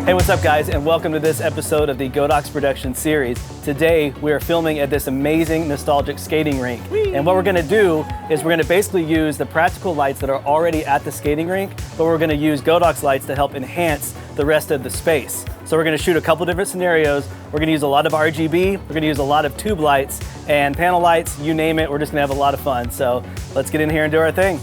Hey, what's up guys, and welcome to this episode of the Godox production series. Today, we are filming at this amazing nostalgic skating rink. Whee! And what we're gonna do is we're gonna basically use the practical lights that are already at the skating rink, but we're gonna use Godox lights to help enhance the rest of the space. So we're gonna shoot a couple different scenarios. We're gonna use a lot of RGB, we're gonna use a lot of tube lights and panel lights, you name it, we're just gonna have a lot of fun. So let's get in here and do our thing.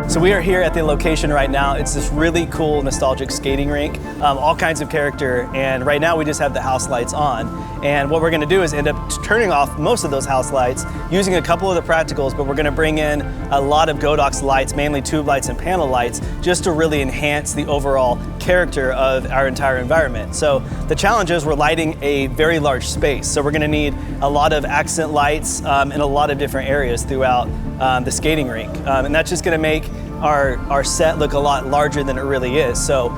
So we are here at the location right now. It's this really cool nostalgic skating rink, all kinds of character, and right now we just have the house lights on. And what we're gonna do is end up turning off most of those house lights, using a couple of the practicals, but we're gonna bring in a lot of Godox lights, mainly tube lights and panel lights, just to really enhance the overall character of our entire environment. So the challenge is we're lighting a very large space. So we're gonna need a lot of accent lights in a lot of different areas throughout the skating rink. And that's just gonna make our set look a lot larger than it really is. So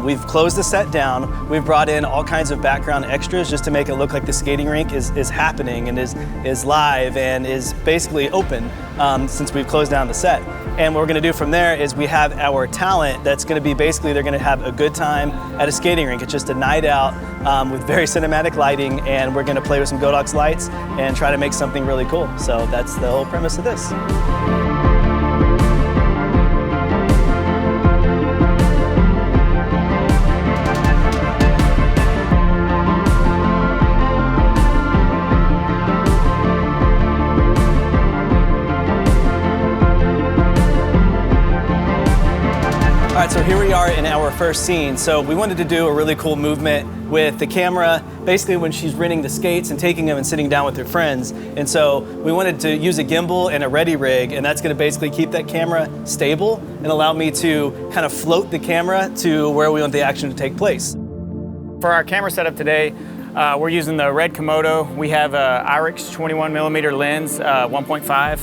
we've closed the set down. We've brought in all kinds of background extras just to make it look like the skating rink is happening and is live and is basically open since we've closed down the set. And what we're gonna do from there is we have our talent that's gonna be basically, they're gonna have a good time at a skating rink. It's just a night out with very cinematic lighting, and we're gonna play with some Godox lights and try to make something really cool. So that's the whole premise of this. All right, so here we are in our first scene. So we wanted to do a really cool movement with the camera, basically when she's renting the skates and taking them and sitting down with her friends. And so we wanted to use a gimbal and a ready rig, and that's gonna basically keep that camera stable and allow me to kind of float the camera to where we want the action to take place. For our camera setup today, we're using the red Komodo. We have a IRIX 21mm lens, 1.5.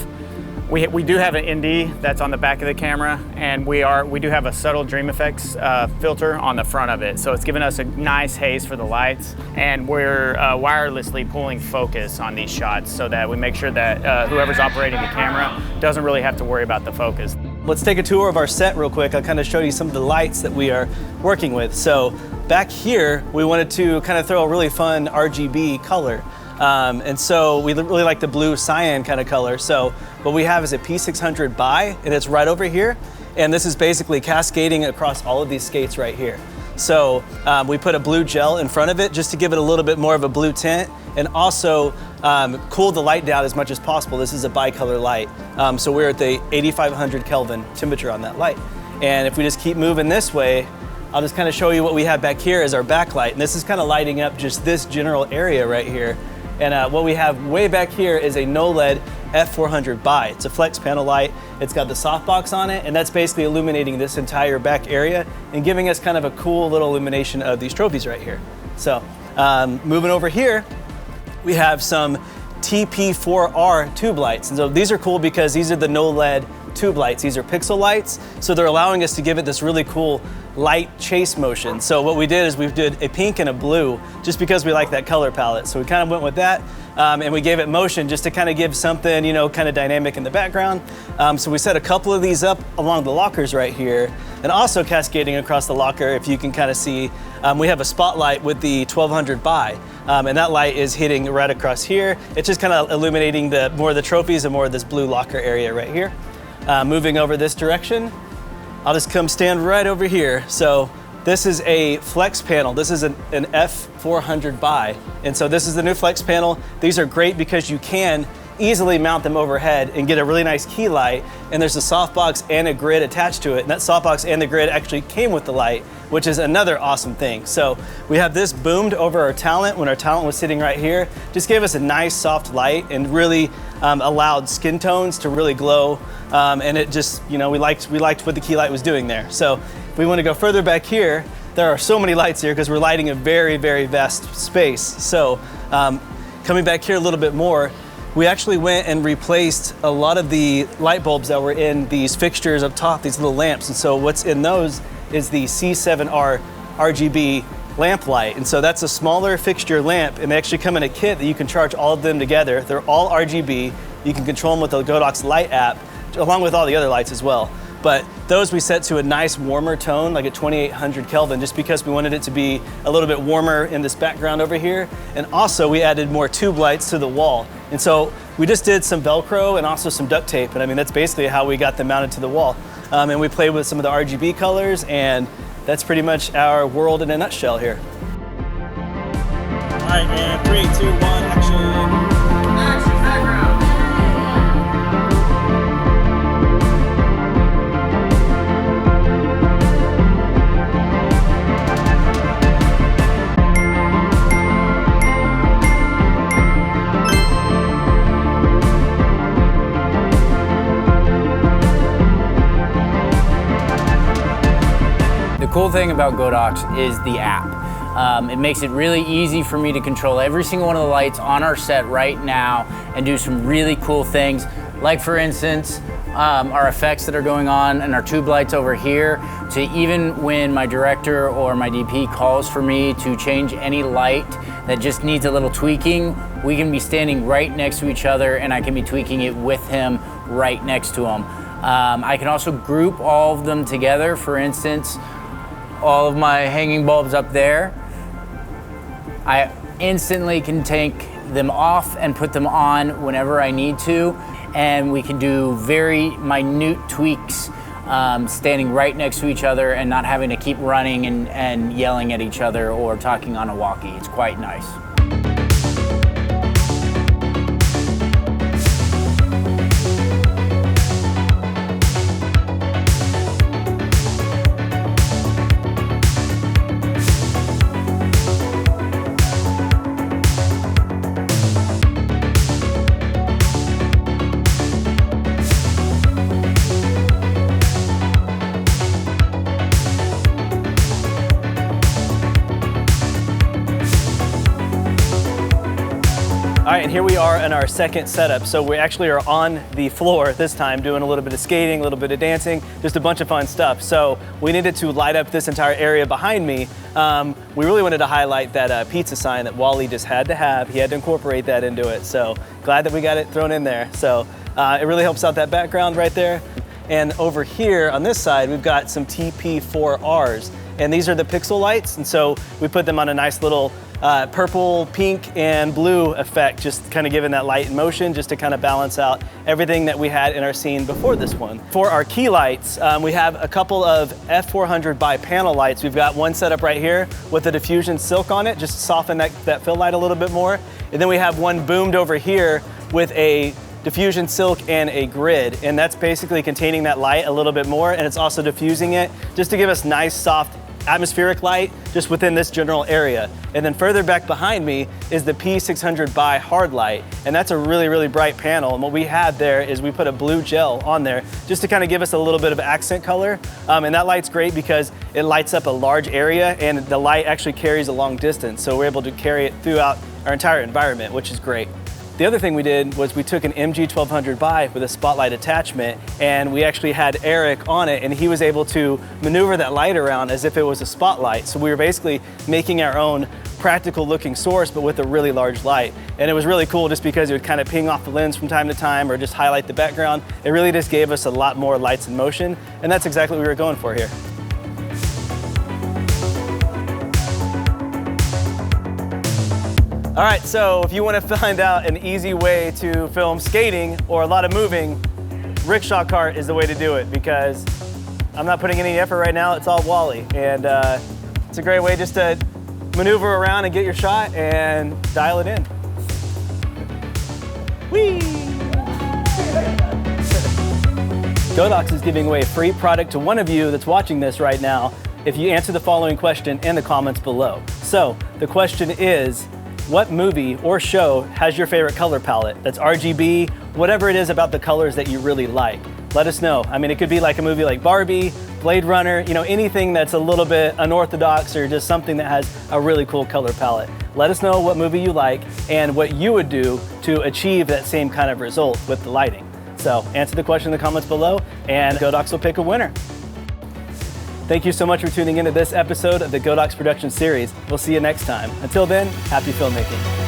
We do have an ND that's on the back of the camera, and we do have a subtle Dream Effects filter on the front of it. So it's giving us a nice haze for the lights, and we're wirelessly pulling focus on these shots so that we make sure that whoever's operating the camera doesn't really have to worry about the focus. Let's take a tour of our set real quick. I'll kind of show you some of the lights that we are working with. So back here, we wanted to kind of throw a really fun RGB color. And so we really like the blue cyan kind of color. So what we have is a P600 bi, and it's right over here. And this is basically cascading across all of these skates right here. So we put a blue gel in front of it just to give it a little bit more of a blue tint, and also cool the light down as much as possible. This is a bicolor light. So we're at the 8500 Kelvin temperature on that light. And if we just keep moving this way, I'll just kind of show you what we have back here as our backlight. And this is kind of lighting up just this general area right here. And what we have way back here is a no-LED F400 bi. It's a flex panel light. It's got the softbox on it, and that's basically illuminating this entire back area and giving us kind of a cool little illumination of these trophies right here. So moving over here, we have some TP4R tube lights. And so these are cool because these are the no-LED tube lights. These are pixel lights, so they're allowing us to give it this really cool light chase motion. So what we did is we did a pink and a blue just because we like that color palette. So we kind of went with that, and we gave it motion just to kind of give something, you know, kind of dynamic in the background. So we set a couple of these up along the lockers right here. And also cascading across the locker, if you can kind of see, we have a spotlight with the 1200 by, and that light is hitting right across here. It's just kind of illuminating more of the trophies and more of this blue locker area right here. Moving over this direction, I'll just come stand right over here. So this is a flex panel. This is an F400 by. And so this is the new flex panel. These are great because you can easily mount them overhead and get a really nice key light. And there's a softbox and a grid attached to it. And that softbox and the grid actually came with the light, which is another awesome thing. So we have this boomed over our talent when our talent was sitting right here. Just gave us a nice soft light and really allowed skin tones to really glow. And it just, we liked what the key light was doing there. So if we want to go further back here, there are so many lights here because we're lighting a very, very vast space. So coming back here a little bit more, we actually went and replaced a lot of the light bulbs that were in these fixtures up top, these little lamps. And so what's in those is the C7R RGB lamp light. And so that's a smaller fixture lamp, and they actually come in a kit that you can charge all of them together. They're all RGB. You can control them with the Godox light app, along with all the other lights as well. But those we set to a nice warmer tone, like at 2800 Kelvin, just because we wanted it to be a little bit warmer in this background over here. And also we added more tube lights to the wall. And so we just did some Velcro and also some duct tape. And I mean, that's basically how we got them mounted to the wall. And we played with some of the RGB colors, and that's pretty much our world in a nutshell here. All right, and 3, 2, 1, action. The cool thing about Godox is the app. It makes it really easy for me to control every single one of the lights on our set right now and do some really cool things. Like for instance, our effects that are going on and our tube lights over here, to even when my director or my DP calls for me to change any light that just needs a little tweaking, we can be standing right next to each other and I can be tweaking it with him right next to him. I can also group all of them together. For instance, all of my hanging bulbs up there, I instantly can take them off and put them on whenever I need to, and we can do very minute tweaks standing right next to each other and not having to keep running and yelling at each other or talking on a walkie. It's quite nice. All right, and here we are in our second setup. So we actually are on the floor this time, doing a little bit of skating, a little bit of dancing, just a bunch of fun stuff. So we needed to light up this entire area behind me. We really wanted to highlight that pizza sign that Wally just had to have. He had to incorporate that into it. So glad that we got it thrown in there. So it really helps out that background right there. And over here on this side, we've got some TP4Rs. And these are the pixel lights. And so we put them on a nice little purple, pink, and blue effect, just kind of giving that light in motion just to kind of balance out everything that we had in our scene before this one. For our key lights, we have a couple of F400 by panel lights. We've got one set up right here with a diffusion silk on it, just to soften that fill light a little bit more. And then we have one boomed over here with a diffusion silk and a grid, and that's basically containing that light a little bit more, and it's also diffusing it just to give us nice, soft, atmospheric light just within this general area. And then further back behind me is the P600 by hard light, and that's a really, really bright panel. And what we had there is we put a blue gel on there just to kind of give us a little bit of accent color. And that light's great because it lights up a large area and the light actually carries a long distance. So we're able to carry it throughout our entire environment, which is great. The other thing we did was we took an MG1200 by with a spotlight attachment, and we actually had Eric on it, and he was able to maneuver that light around as if it was a spotlight. So we were basically making our own practical looking source, but with a really large light. And it was really cool just because it would kind of ping off the lens from time to time or just highlight the background. It really just gave us a lot more lights in motion, and that's exactly what we were going for here. All right, so if you want to find out an easy way to film skating or a lot of moving, rickshaw cart is the way to do it, because I'm not putting any effort right now. It's all Wally, and it's a great way just to maneuver around and get your shot and dial it in. Whee! Godox is giving away a free product to one of you that's watching this right now if you answer the following question in the comments below. So the question is, what movie or show has your favorite color palette? That's RGB, whatever it is about the colors that you really like. Let us know. I mean, it could be like a movie like Barbie, Blade Runner, you know, anything that's a little bit unorthodox or just something that has a really cool color palette. Let us know what movie you like and what you would do to achieve that same kind of result with the lighting. So answer the question in the comments below and Godox will pick a winner. Thank you so much for tuning into this episode of the Godox Production Series. We'll see you next time. Until then, happy filmmaking.